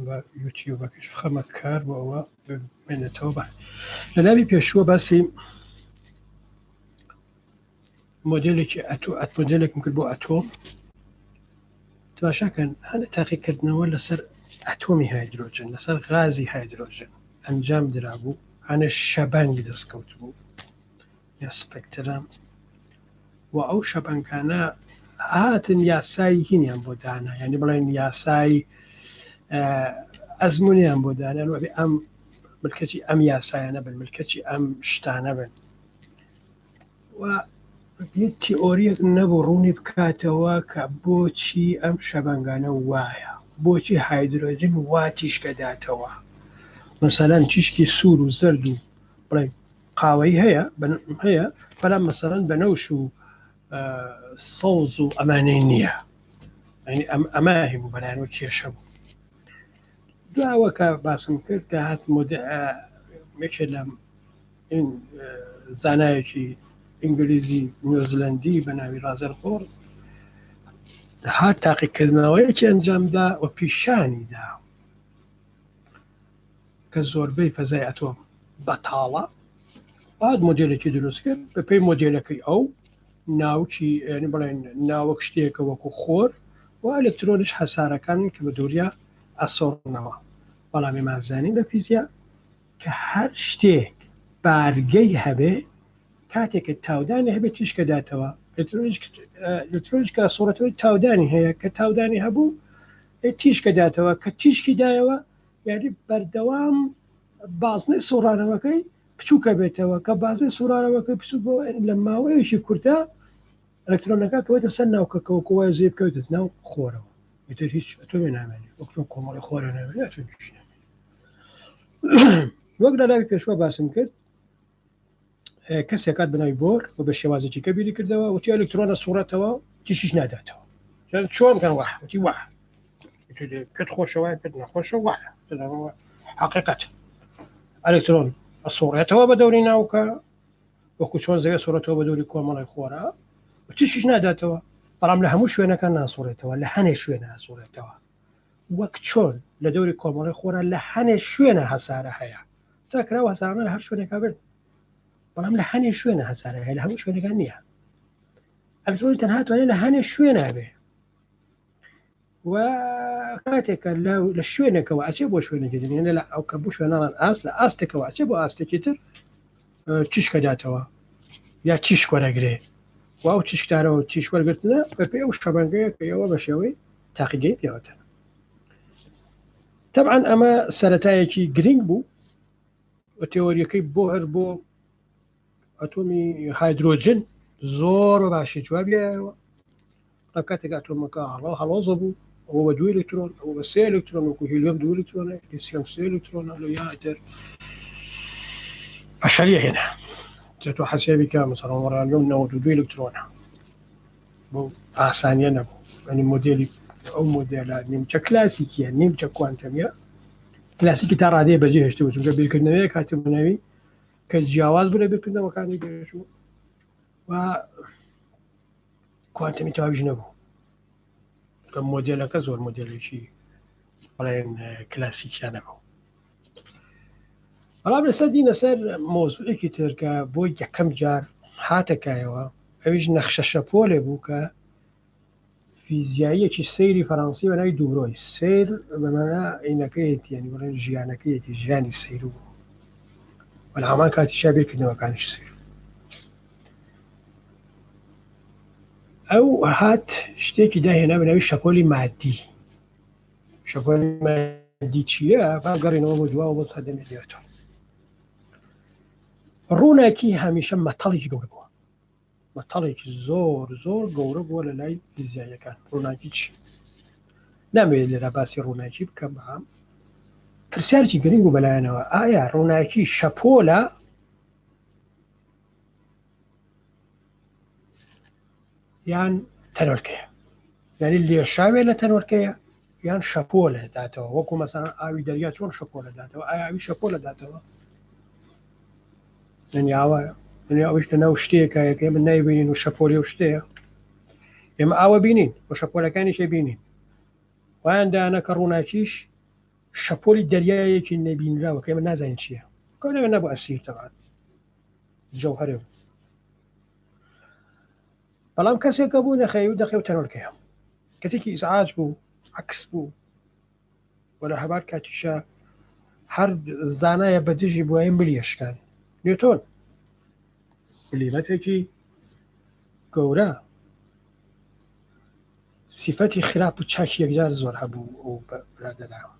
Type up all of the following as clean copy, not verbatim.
بە یوتیوبەکەش بخەمە کار بۆ ئەوە بمێنێتەوە بە لەلاوی پێشووە باسی مۆدلێکی مۆدلێکم کرد بۆ ئەتۆم تماشاکەن هەنە تاقیکردنەوە لەسەر ئەتۆمی هایدرۆجن لەسەر غازی هایدرۆژن ئەنجام درابوو هەنە شەبەنگی دەستکەوت بوو یا سپێکترم و ئەو شەبەنگانە هاتن یاسایی هینیان بۆ دانا یعنی بڵێن یاسای ئەزمونیان بۆ دانا وەبێ ئەم ملکەتی ئەم یاسایانە بن ملکەتی ئەم شتانە بن و تیۆریەک نەبوو ڕوونی بکاتەوە کە بۆچی ئەم شەبەنگانە وایە بۆچی هایدرۆجن وا تیشکەداتەوە مەسەلەن تیشکی سوور و زرد و بڵێ قاوەی هەیە هەیە بەڵام مەسەلەن بەنەوش و سەوز و ئەمانەی نییە ئەمە هیبوو بەلایەنەوە کێشە بوو دواوە کە باسم کرد کە هات مێکێ لە زانایەکی ئینگلیزی نیوزیلەندی بە ناوی رازەرفۆرد هات تاقیکردنەوەیەکی ئەنجامدا و پیشانیدا کە زۆربەی فەزای ئەتۆم بەتاڵە هات مۆدێلێکی دروست کرد بە پێی مۆدێلەکەی ئەو ناوکی بڵێن ناوەک شتێکە وەکو خۆر و ئەلکترۆنیش هەسارەکانی کە بە دووریا ئەسۆڕنەوە بەڵام ئێمانزانین لە فیزیا کە هەر شتێک بارگەی هەبێ کاتێکە تاودانی هەبێت تیشکەداتەوە ئەلکترۆنیش کە سۆڕەتەوەی تاودانی هەیە کە تاودانی هەبوو تیشکەداتەوە کە تیشکی دایەوە یعنی بەردەوام بازنەی سۆڕانەوەکەی بچووکە بێتەوە کە بازنەی سۆڕانەوەکەی بچوو بۆ لە ماوەیەکی کورتە ئەلکترۆنەکە کەوێتە سەر ناوکەکەەوە کۆوای زێ بکەوێتە ناو خۆرەوە ئیتر هیچ ئەتۆمی نامێنێت وەکتۆ کۆمەڵی خۆرە نامێنێت وەک لە لاوی پێشوە باسم کرد کەسێکات بناوی بۆر و بە شێوازێکی کە بیری کردەوە وتی ئەلکترۆنە سوڕەتەوە تیشیش ناداتەوە چۆن کەن وەح وتی وەح پێت خۆشەوەی پێت نەخۆشە وەحە حقیقەت ئەلکترۆن ئەسوڕێتەوە بە دەوری ناوکە وەکو چۆن زەوی سوڕێتەوە بە دەوری کۆمەڵی خۆرە تیشیش ناداتەوە بەڵام لە هەموو شوێنەکە ناسوڕێتەوە لە هەنێ شوێنە ناسوڕێتەوە وەک چۆن لە دەوری کۆمەڵی خۆرە لە هەنێ شوێنە هەسارە هەیە تاکراوە هەسارانە لە هەر شوێنێکا بن بەڵام لە هەنێ شوێنە هەسارە هەیە لە هەموو شوێنەکان نییە ئەلکترۆنی تەنها توانێت لە هەنێ شوێنە بێ و کاتێکە لە شوێنێکەوە ئەچێ بۆ شوێنێکی دێنێ لە ئەو کە بوو شوێنەڵان ئاست لە ئاستێکەوە ئەچێ بۆ ئاستێکی تر تیشکەداتەوە یا تیش وەرەگرێ و ئەو تیشکدارەوە تیش وەرگرتنە بە پێی ئەو شەبەنگەیە کە ئێوە بە شێوەی تاقیگەی پێوەتە طبعاً ئەمە سەرەتایەکی گرنگ بوو و تێۆریەکەی بۆ هەر بۆ ئەتۆمی هایدرۆجن زۆر باشی جوابیەوە کاتێک ئەتۆمەکە هەڵۆزە بوو ئەوە بە 2 ئەلکترۆن ئەوە بە 3 ئەلکترۆن وەکو هیلیۆم 2 ئەلکترۆنە لیسیۆم 3 ئەلکترۆنە لە یاتر ئەشەریە هێنا تۆ حەسابی کە مەسەڵەن وەرانیۆم 92 ئەلکترۆنە بۆ ئاسانیە نەبوو ئەنی مۆدێلی ئەو مۆدێلە نیمچە کلاسیکیە نیمچە کوانتەمیە کلاسیکی تا ڕادەیە بەجێ هێشتەوە چونکە بیرکردنەوەی کاتی بنەوی کە جیاواز بوو لە بیرکردنەوەکانی گەشتووە و کوانتەمی تەواویش نەبوو کە مۆدێلەکە زۆر مۆدێلێکی بڵێن کلاسیکیان نەبوو بەڵام لەسەر دینە سەر مۆزوعێکی تر کە بۆ یەکەم جار هاتەکایەوە ئەویش نەخشە شەپۆلێ بوو کە فیزیاییەکی سەیری فەڕەنسی بە ناوی دوبرۆی سیر بەمەنا عینەکەیەتی یعنی بڵێن ژیانەکەیەتی ژیانی سیر بوو وەلە هەمان کاتیشا بیرکردنەوەکانیش سیر ئەو هات شتێکی داهێنا بە ناوی شەپۆلی مادی شەپۆلی مادی چییە با گەڕینەوە بۆ دواوە بۆ سەدەمی دێتەوە ڕووناکی هەمیشە مەتەڵێکی گەورە بووە مەتەڵێکی زۆر زۆر گەورە بووە لە لای فیزیاییەکان ڕووناکی چی نامەوێت لێرە باسی ڕووناکی بکەم بەڵام پرسیارێکی گرنگ بوو بەلایەنەوە ئایا ڕووناکی شەپۆلە یان تەنۆرکەیە یعنی لێشاوێ لە تەنۆرکەیە یان شەپۆلە داتەوە وەکو مەسەڵەن ئاوی دەریا چۆن شەپۆلە داتەوە ئایا ئاوی شەپۆلە داتەوە دنیاوایە ئەوش لەناو شتێکە یەکە ئێمە نایبینین و شەپۆلی و شتەیە ئێمە ئاوە بینین و شەپۆلەکانیشە بینین وایان دایانە کە ڕووناکیش شەپۆلی دەریایەکی نەبینراوە کە ئێمە نازانین چییە کەوتەوە نەبوو ئەسیر تەوان جەوهەرێ بوو بەڵام کەسێکە بوو دەخەوی و دەخێ و تەنۆرکەیە کەسێکی ئیزعاج بوو عکس بوو وەرە هەبار کاتیشە هەر زانایە بە دژی بووایە ملیەشکان نیوتۆن کلیمەتێکی گەورە سیفەتی خراپ و چاکی یەکجار زۆر هەبوو و بەرادەراوە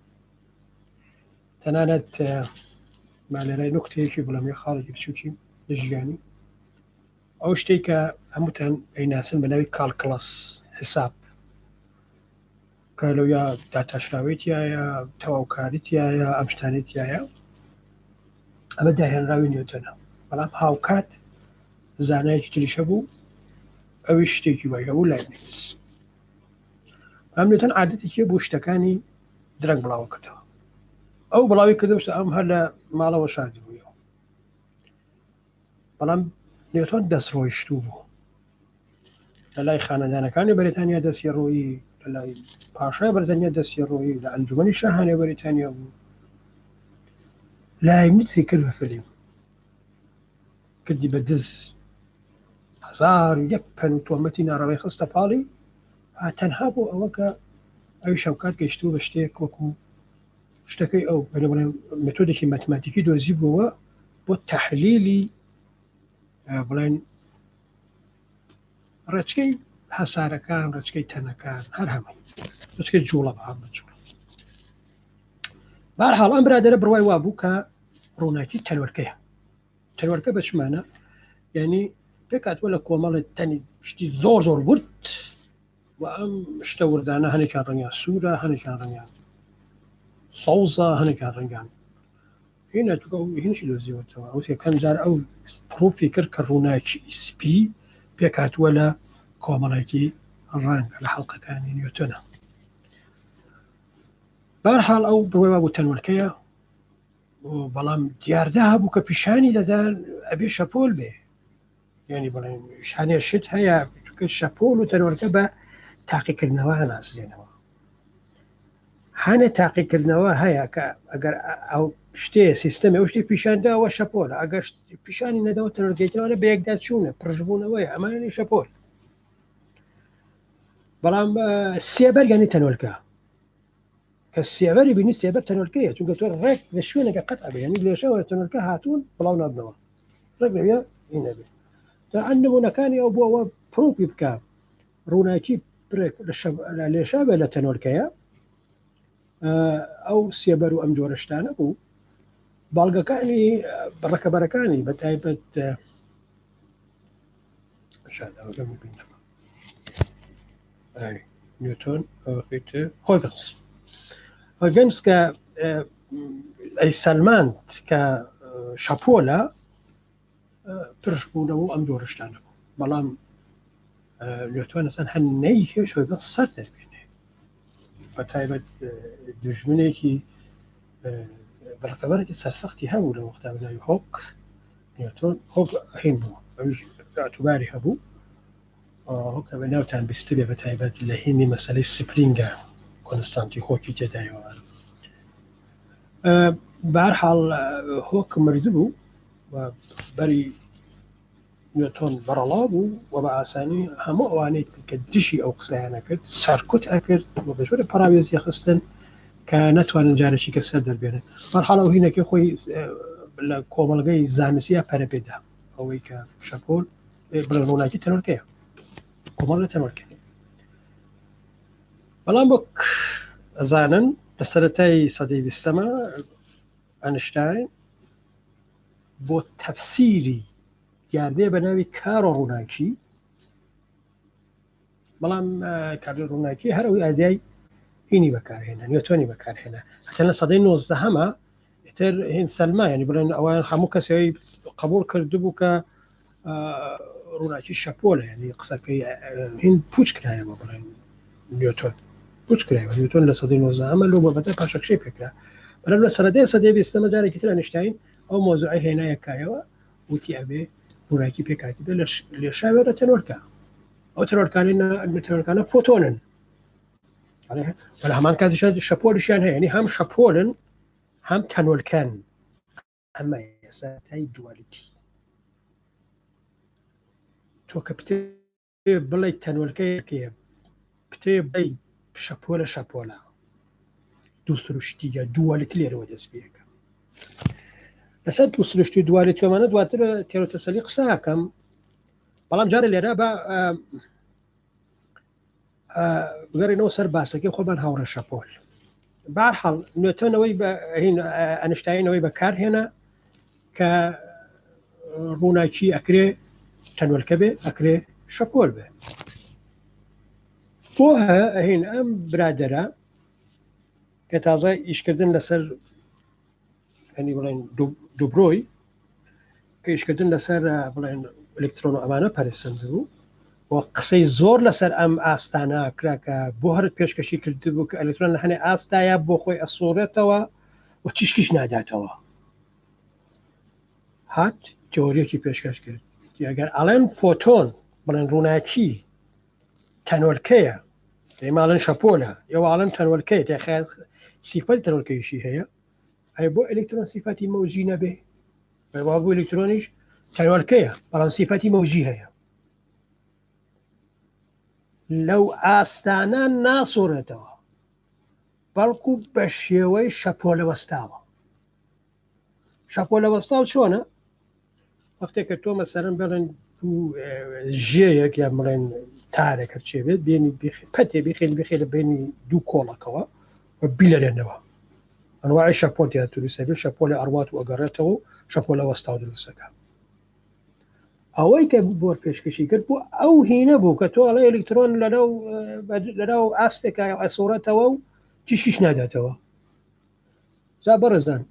تەنانەت مالێرای نوکتەیەکی بڵەمی خاڵێکی بچووکی لەژیانی ئەو شتێک کە هەمووتان ئەیناسن بە ناوی کاڵکڵەس حساب کە لەو یا داتاشراوێتیایە تەواوکاریتیایە ئەم شتانێتیایە ئەمە داهێنراوی نیوتۆنە بەڵام هاوکات زانایەکی تریشە بوو ئەوی شتێکی وای هەبوو لای نیست ئەم نیوتۆن عادەتێکی بوو شتەکانی درەنگ بڵاو کردەوە ئەو بڵاوی کردەوە ئەم هەر لە ماڵەوە شاردی بوویەوە بەڵام نیوتۆن دەستڕۆیشتوو بوو لە لای خانەدانەکانی بەریتانیا دەستی ڕۆیی لە لای پاشای بەریتانیا دەستی ڕۆیی لە ئەنجومەنی شاهانەی بەریتانیا بوو لای میتری کرد بە فلیم کردی بە دز 1001 پەن و تۆمەتی ناڕەوەی خستە پاڵی تەنها بۆ ئەوە کە ئەوی شەوکات گەیشتووە بە شتێک وەکو شتەکەی ئەو مێتۆدێکی ماتماتیکی دۆزی بووە بۆ تەحلیلی بڵێن ڕێچکەی هەسارەکان ڕێچکەی تەنەکان هەر هەمووی ڕێچکەی جوڵە بە جوڵە بەهەرحاڵ ئەم برادەرە بڕوای وا بوو کە ڕووناکی تەنوەرکەیە تەنوەرکە بە چمانە یعنی پێک هاتووە لە کۆمەڵێک تەنی شتی زۆر زۆر ورد و ئەم شتە وردانە هەنێکیان ڕەنگیان سوورە هەنێکیان ڕەنگیان سەوزە هەنێکیان ڕەنگیان هینە توکە هینشی دۆزیوەتەوە ئەو یەکەم جار ئەو پرۆفی کرد کە ڕووناکی سپی پێک هاتووە لە کۆمەڵێکی ڕەنگ لە حەڵقەکانی نیوتۆنە بەهەرحاڵ ئەو بڕوای وا بوو تەنوەرکەیە بەڵام دیاردە هەبوو کە پیشانی دەدان ئەبێ شەپۆل بێ یعنی بڵێن شانێ شت هەیە چونکە شەپۆل و تەنوەرکە بە تاقیکردنەوە هەناسرێنەوە هەنێ تاقیکردنەوە هەیە کە ئەگەر ئەو شتێ سیستەمی ئەو شتی پیشانداوە شەپۆلە ئەگەر پیشانی نەداوە تەنوەرکەیەوە بە یەکدا چوونە پڕژبوونەوەی ئەمانەی شەپۆل بەڵام سێبەر یانی تەنوەرکە کە سێبەری بینی سێبەر تەنوەرکەیە چونکە تۆ ڕێک لە شوێنێکە قەت ئەبێ ینی لێشەوە تەنوەرکە هاتوون بڵاو نابنەوە ڕێک لەوێ هینە بێ تا ئەن نمونەکانی ئەو بۆ ئەوە پرۆپی بکە ڕووناکی لە لێشا بێ لە تەنوەرکەیە ئەو سێبەر و ئەم جۆرە شتانە بوو باڵگەکانی ڕەکەبەرەکانی بە تایبەت نیوتۆن هۆگەنس کە ئەی سەلماند کە شەپۆلە پرشبوونەوە ئەم جۆرە شتانە بوو بەڵام نیوتۆن ئەسەن هەر نەی هێش هۆگەنس سەر دەبێنێ بە تایبەت دوژمنێکی بەڕەکەبەرێکی سەرسەختی هەبوو لە وەختا بەناوی هۆک نیوتۆن هۆک هین بوو ئەویش ئەتوباری هەبوو هۆکە بە ناوتان بیستە بێ بە تایبەت لە هینی مەسەلەی سپرینگە کۆنستانتی هۆکی تێدایەوە بەهەرحاڵ هۆک مردوو بوو و بەری نیوتۆن بەڕەڵا بوو و بە ئاسانی هەموو ئەوانەی کە دشی ئەو قسەیانە کرد سەرکوت ئەکرد و بە ژۆرە پەراوێزی خستن کە نەتوانن جارێکی کە سەر دەربێنن بەهەرحاڵ ئەو هینەکەی خۆی لە کۆمەڵگەی زانسیە پەرەپێدا ئەوەی کە شەپۆل بڵێن ڕووناکی تەنوەرکەیە کۆمەڵ لە تەنوەرکە بەڵام وەک ئەزانن لە سەرەتای سەدەی بیستەمە ئەینشتاین بۆ تەفسیری دیاردەیە بە ناوی کارۆ ڕووناکی بەڵام کارۆ ڕووناکی هەرەوەی ئادیای هینی بەکارهێنا نیوتۆنی بەکارهێنا هەتا لە سەدەی 19هەمە ئیتر هین سەلما ینی بڵێن ئەوان هەموو کەسەوەی قبول کردبوو کە ڕووناکی شەپۆلە ینی قسەکەی هین پوچ کرایەوە بڵێن نیوتۆن پوچ کرایەوە نیوتۆن لە سەدەی 19هەمە لەو بابەتە پاشەکشەی پێکرا بەڵام لە سەرەتای سەدەی بیستەمە جارێکی تر ئەینشتاین ئەو مۆزوعی هێنایەکایەوە وتی ئەبێ ڕووناکی پێکاتی بێ لێشاوێ لە تەنوەرکە ئەو تەنوەرکانە فۆتۆنن عليه ولا همان كان شابول شان هي يعني هم شابولن هم تنول كان أما يساتي دواليتي تو كتب بلاي تنول كي كتب بلاي شابولا دوسروشتيجا دواليتي لير ودس بيك لەسەر دووسروشتی دواری تۆمانە دواتر تێرۆتەسەلی قساکەم بەڵام جارە لێرە بە بگەڕێنەوە سەر باسەکەی خۆمان هاوڕە شەپۆل بەهەرحاڵ نوێتۆنەوەی بە ئەنشتاینەوەی بەکارهێنا کە ڕووناکی ئەکرێ تەنوەلکە بێ ئەکرێ شەپۆل بێ بۆ هەین ئەم برادەرە کە تازە ئیشکردن لەسەر ینی بڵێن دووبرۆی کە ئیشکردن لەسەر بڵێن ئەلکترۆن و ئەمانە پەرسەند بوو و قسەی زۆر لەسەر ئەم ئاستانە کرا کە بۆ هەرت پێشکەشی کردبوو کە ئەلکترۆن لە هەنێ ئاستایە بۆ خۆی ئەسۆڕێتەوە و تیشکیش ناداتەوە هات تێۆریەکی پێشکەش کرد ئەگەر ئەڵێن فۆتۆن بڵێن ڕووناکی تەنوەلکەیە ئێماڵەن شەپۆلە ئێوەڵەن تەنوەلکەیە تێخیل سیفەتی تەنوەلکەیشی هەیە ئەی بۆ ئەلکترۆن سیفەتی مەوجی نەبێ وا بۆ ئەلکترۆنیش تەنوەلکەیە بەڵام سیفەتی مەوجی هەیە لەو ئاستانە ناسۆڕێتەوە بەڵکو بە شێوەی شەپۆلە وەستاوە شەپۆلە وەستاو چۆنە وەختێک کە تۆ مەسەرەن بڵێن ژێیەک یا بڵێن تارێک هەرچێ بێت بێنی پەتێ بخێ لە بینی دوو کۆڵەکەوە و بیلەرێنەوە ئەنواعی شەپۆلیا دروستە بێت شەپۆلی ئەڕوات و ئەگەڕێتەوە شەپۆلە وەستاو دروستەکە ئەوەی کە بۆ پێشکەشی کرد بۆ ئەو هینە بوو کە تۆ ئەڵێ ئەلکترۆن لەناو ئاستێکە ئەسۆڕێتەوە و تیشکیش ناداتەوە جا بەڕێزان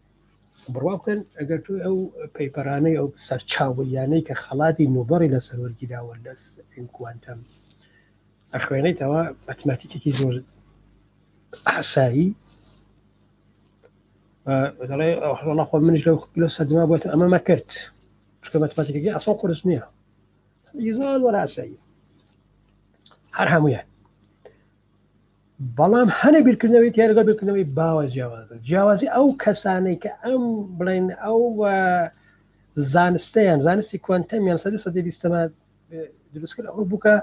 بڕوا بکەن ئەگەر تو ئەو پەیپەرانەی ئەو سەرچاویانەی کە خەڵاتی نوبەڕی لەسەر وەرگیراوە لەس کوانتەم ئەخوێنیتەوە مەتماتیکێکی زۆر ئاسایی دەڵێ خۆ منیش لەو سەدما بۆتە ئەمە مەکرد چکە مەتماتیکەکەی ئەسڵ قورس نییە زۆر ئاسایی هەر هەمویان بەڵام هەنە بیرکردنەوەی تیارگە بیرکردنەوەی باوە جیاوازی ئەو کەسانەی کە ئەم بڵێن ئەو زانستیان زانستی کوانتەمیان سەدەی بیستەمە دروست کرد ئەو بووکە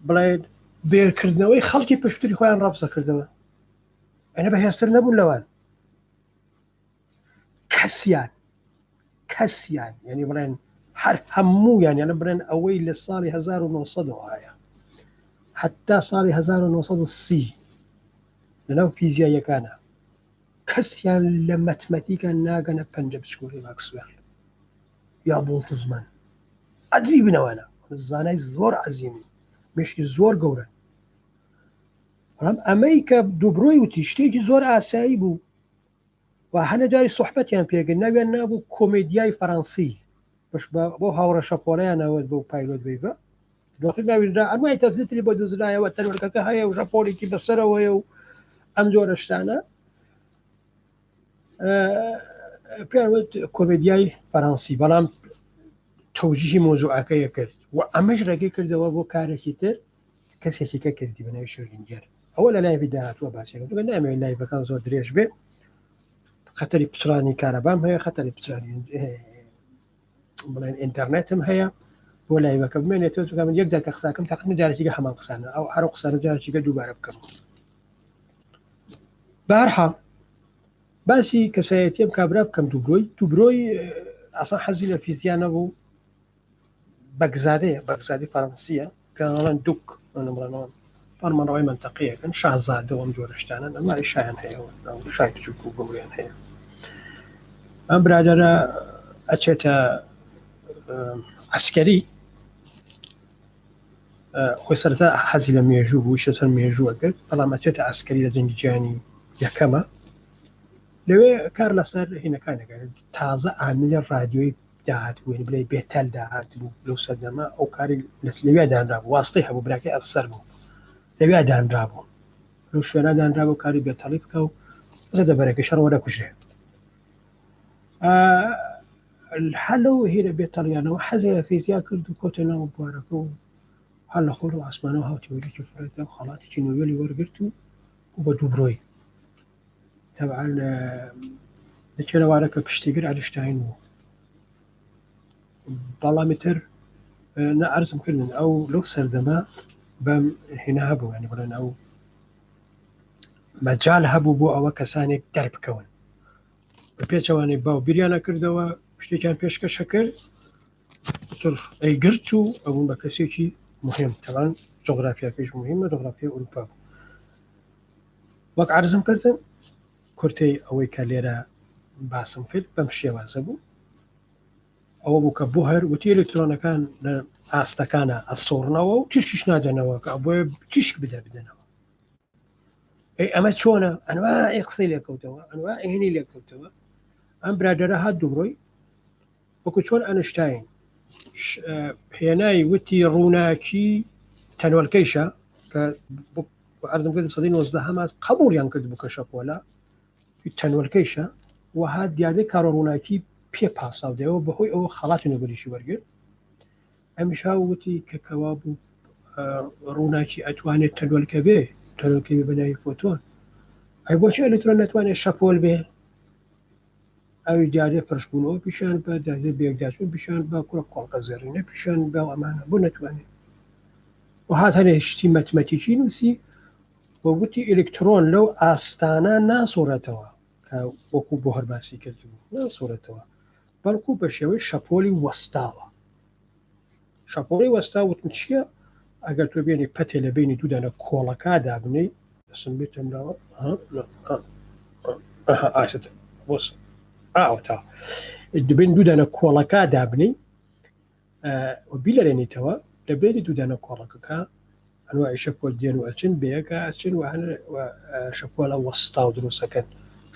بڵێن بێرکردنەوەی خەڵکی پشتری خۆیان ڕابسە کردەوە ئەنە بەهێزتر نەبوون لەوان کەسیان یعنی بڵێن هەر هەموویان یانە بڵێن ئەوەی لە ساڵی 1990 هەیە حتا ساڵی 1930 لەناو فیزیاییەکانە کەسیان لە مەتمەتیکە ناگەنە پەنجە بچکۆری ماکسوێل یا بۆڵتزمان عەجیب بنەوەنە زانای زۆر عەزیمی مێشتی زۆر گەورە بەڵام ئەمەی کە دووبڕۆی وتی شتێکی زۆر ئاسایی بوو و هەنە جاری سوحبەتیان پێگەن ناویان نابوو کۆمێدیای فەڕەنسی بۆ هاوڕە شەپۆڵەیانەوەت بۆ پایلۆت بێبە دۆخیداویدا ئەمای تەفزیتری بۆ دزرایەوە تەنوەرکەکە هەیە و ژەپۆڵێکی بەسەرەوەیە و ئەم جۆرە شتانە پێیانوت کۆمێدیای فەڕەنسی بەڵام تەوجیهی مۆزوعەکەیە کرد و ئەمەش ڕێگەی کردەوە بۆ کارێکی تر کەسێکیکە کردی بە ناوی شۆرینگەر ئەوە لە لایڤی داهاتووە باسیەکە نامەوێت لایڤەکان زۆر درێژ بێ خەتەری پچڕانی کارەبام هەیە خەتەری پچڕانی بڵێن ئینتەرنێتم هەیە بۆ لایڤەکە بمێنێتەوە توکە من یەک جارکە قساکەم تەقریباً جارێکیکە هەمان قسانە ئەو هەر قسانە جارێکیکە دووبارە بکەم بەهەرحاڵ باسی کەسایەتیم کابرا بکەم دووبرۆی ئاسان حەزی لە فیزیانە بوو بەگزادی فەڕەنسیە کەڵەن دوک بڵێنەوە فەرمانڕەوەی منتەقیەکەن شازادەوە ئەم جۆرە شتانە ئەمای شایان هەیەەوە شای بچووک و گەوریان هەیە ئەم برادەرە ئەچێتە عسکەری خۆی سەرەتا حەزی لە مێژوو بوو شەچەند مێژووە کرد بەڵام ئەچێتە عسکەری لە جەنگی جیهانی یەکەمە لەوێ کار لەسەر هینەکانەکە تازە ئاملە ڕادیۆی داهات بووین بڵێ بێتەل داهات بوو لەو سەردەما ئەو کاری لەوێ دانرابوو واستەی هەبوو براکەی ئەفسەر بوو لەوێ دانرابوو لەو شوێنە دانرابوو کاری بێتەڵی بکە و دەبەرەکە شەڕوەرە کوژێ هەلو هیرە بێتەڵیانەوە حەزی لە فیزیا کرد و کۆتە ناو بوارەکە و هەر لە خۆر و ئاسمانەوە هاوتێوەرێکی فڕێتە خەڵاتێکی نوێلی وەرگرت و بە دووبڕۆی تەبعاً لەکێرەوارەکە پشتیگر ئەینشتاین بوو بەڵامی تر نەعەرزم کردن ئەو لەو سەردەما بەم هێنا هەبوو ینی بڵێن ئەو مەجال هەبوو بۆ ئەوە کەسانێک دەربکەون بە پێچەوانەی باو بیریانە کردەوە شتێکیان پێشکەشە کرد ئەیگرت و ئەوون بە کەسێکی مهم تەوان جغرافیاکەش مهمە جغرافیای ئەوروپا بوو وەک عەرزم کردم کورتەی ئەوەی کە لێرە باسم کرد بەم شێوازە بوو ئەوە بوو کە بۆ هەر وتی ئەلکترۆنەکان لە ئاستەکانە ئەسۆڕنەوە و تشکیش نادەنەوە کە بۆیە تشک بدەنەوە ئەمە چۆنە ئەنواعی قسەی لێکەوتەوە ئەنواعی هێنی لێکەوتەوە ئەم برادەرە هات دووبڕۆی وەکو چۆن ئەینشتاین هێنای وتی ڕووناکی تەنوەلکەیشە کە عەرزم کرد سەدەی 19 هەماس قبوڵیان کرد بوو کە شەپۆلە تەنوەلکەیشە و هات دیادەی کارە ڕووناکی پێ پاساودەوە بەهۆی ئەوە خەڵاتی نوێبەریشی وەرگرت ئەمیش وتی کە کەوا بوو ڕووناکی ئەتوانێت تەنوەلکە بێ تەنوەلکەی بەناوی فۆتۆن ئەی بۆچی ئەلکترۆن نەتوانێت شەپۆل بێ ئەوی دیادە پرشبوونەوە پیشان بە دیادە بێگداچوون پیشان بە کوڕە کۆڵکە زێڕینە پیشان بە ئەمانە بۆ نەتوانێت و هات هەرێ شتی مەتمەتیکی نووسی بۆ گوتی ئلکترۆن لەو ئاستانە ناسۆڕێتەوە کە وەکو بۆ هەرباسی کردبوو ناسۆڕێتەوە بەڵکو بە شێوەی شەپۆلی وەستاوە شەپۆلی وەستا وتم چییە ئەگەر تۆ بێنی پەتێ لە بینی دوودانە کۆڵەکە دابنەی دەسم بێتەمراوە تا دبین دوودانە کۆڵەکە دابنەی بیلەرێنیتەوە لە بێنی دوودانە کۆڵەکەکە ئەنواعی شەپۆل دێن و ئەچن بەیەکە ئەچن و شەپۆلە وەستا و دروستەکەن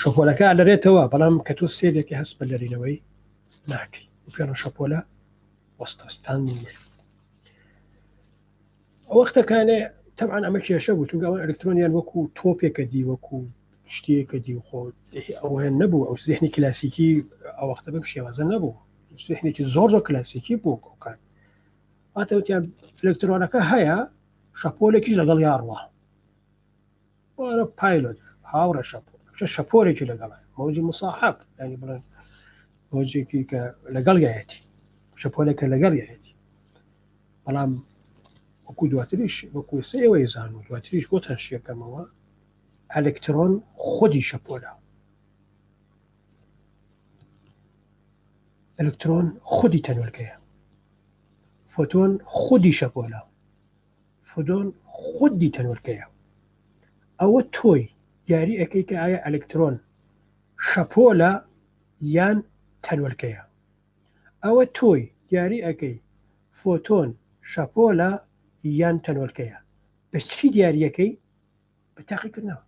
شەپۆلەکە لەرێتەوە بەڵام کە تۆ سێرێکی هەست بە لەرینەوەی ناکەی پێڵە شەپۆلە وەستەستان وەختەکانێ تەبعاً ئەمە کێشە بوو چونکە ئەوە ئەلکترۆنیان وەکو تۆپێکە دی وەکو شتێکە دی خۆ ئەوە نەبوو ئەو زێحنی کلاسیکی ئەو وەختە بەم شێوازە نەبوو زێحنێکی زۆر کلاسیکی بوو کۆکان هاتەوتیان ئەلکترۆنەکە هەیە شەپۆلێکی لەگەڵ یاڕوە وەرە پایلۆت هاوڕە شەپۆل شەپۆرێکی لەگەڵە مەوجی مصاحب ینی بڵێن مەوجێکی کە لەگەڵ یایەتی شەپۆلێکە لەگەڵ یایەتی بەڵام وەکو دواتریش وەکو سێوەی زانوو دواتریش بۆتان شێکەمەوە ئەلکترۆن خودی شەپۆلە ئەلکترۆن خودی تەنوەلکەیە فۆتۆن خودی شەپۆلە فۆتۆن خودی تەنوەلکەیە ئەوە تۆی دیاری ئەەکەی کە ئایا ئەلکترۆن شەپۆلە یان تەنوەلکەیە ئەوە تۆی دیاری ئەەکەی فۆتۆن شەپۆلە یان تەنوەلکەیە بەچی دیاریەکەی بە تاقیکردنەوە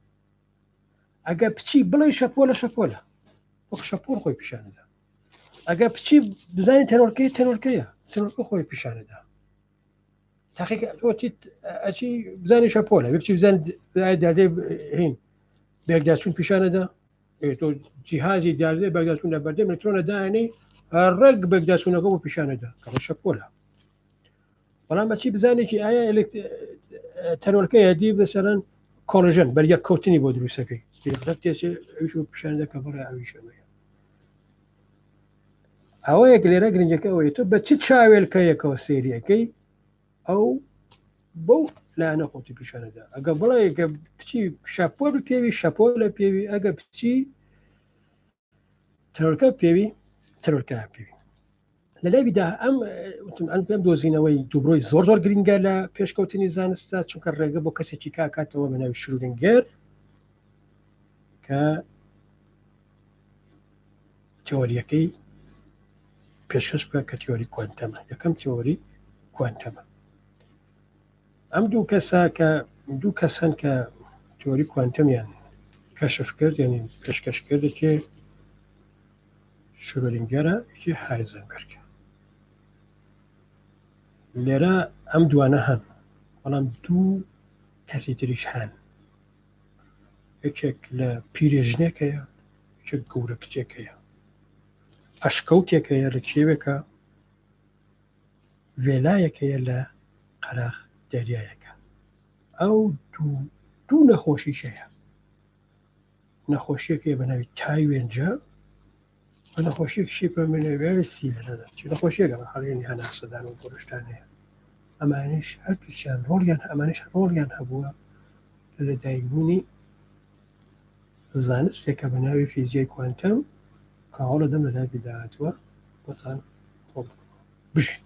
ئەگە بچی بڵێ شەپۆلە شەپۆلە وەک شەپۆل خۆی پیشانەدا ئەگە بچی بزانین تەنوەلکەی تەنوەلکەیە تەنوەلکە خۆی پیشانەدا تاقیکردنەوەتی ئەچی بزانین شەپۆلە بچی بزان دادەی هین بێگداچوون پیشانەدا تۆ جیهازی دارزێ بێگداچوون لە بەردەم ئەلکترۆنە داهێنەی ڕێک بێگداچوونەکە بۆ پیشانەدا کە شەپۆلە بەڵام بەچی بزانێکی ئایا تەنوەلکەیە دی بەسەرەن کۆڵژن بەریەک کەوتنی بۆ دروستەکەی ئەویش پیشانەدا کە بڕێ ئەویشەوەیە ئەوە یەک لێرە گرنگەکە ئەوەیە تۆ بە چ چاوێلکەیەکەوە سێریەکەی ئەو بەو لایەنە خۆتی پیشانەدا ئەگە بڵێ کە بچی شەپۆل پێوی شەپۆل لە پێوی ئەگە بچی تەنوەلکە پێوی تەنوەلکە پێوی لەلای بیدا ئەم دۆزینەوەی دووبڕۆی زۆر گرنگە لە پێشکەوتنی زانستە چونکە ڕێگە بۆ کەسێکی کاکاتەوە بە ناوی شرودینگەر کە تیۆریەکەی پێشکەش بکە کە تیۆری کوانتەمە یەکەم تیۆری کوانتەمە ئەم دوو کەسن کە تیۆری کوانتەمیان کەشف کرد یعنی پێشکەش کردێکی شرودینگەرە یەکی هایزنبەرگە لێرە ئەم دوانە هەن بەڵام دوو کەسی تریش هەن یەکێک لە پیرێژنێکەیە یەکێک گەورە کچێکەیە ئەشکەوتێکەیە لە کێوێکە وێلایەکەیە لە قەراغ دەریایەکە ئەو دوو نەخۆشیشەیە نەخۆشیەکە بە ناوی تایوێنجە بە نەخۆشیەکیشی پێمێنەوێ سیلەدەدات چ نەخۆشیەکە بە خەڵێنی هەناسەدان و گۆڕشتانەیە ئەمانش هەردووچیان ئەمانش ڕۆڵیان هەبووە لە دایکبوونی زانستێکە بە ناوی فیزیای کوانتەم کە هەوڵ دەدەم لە داهاتووە بۆتان بژین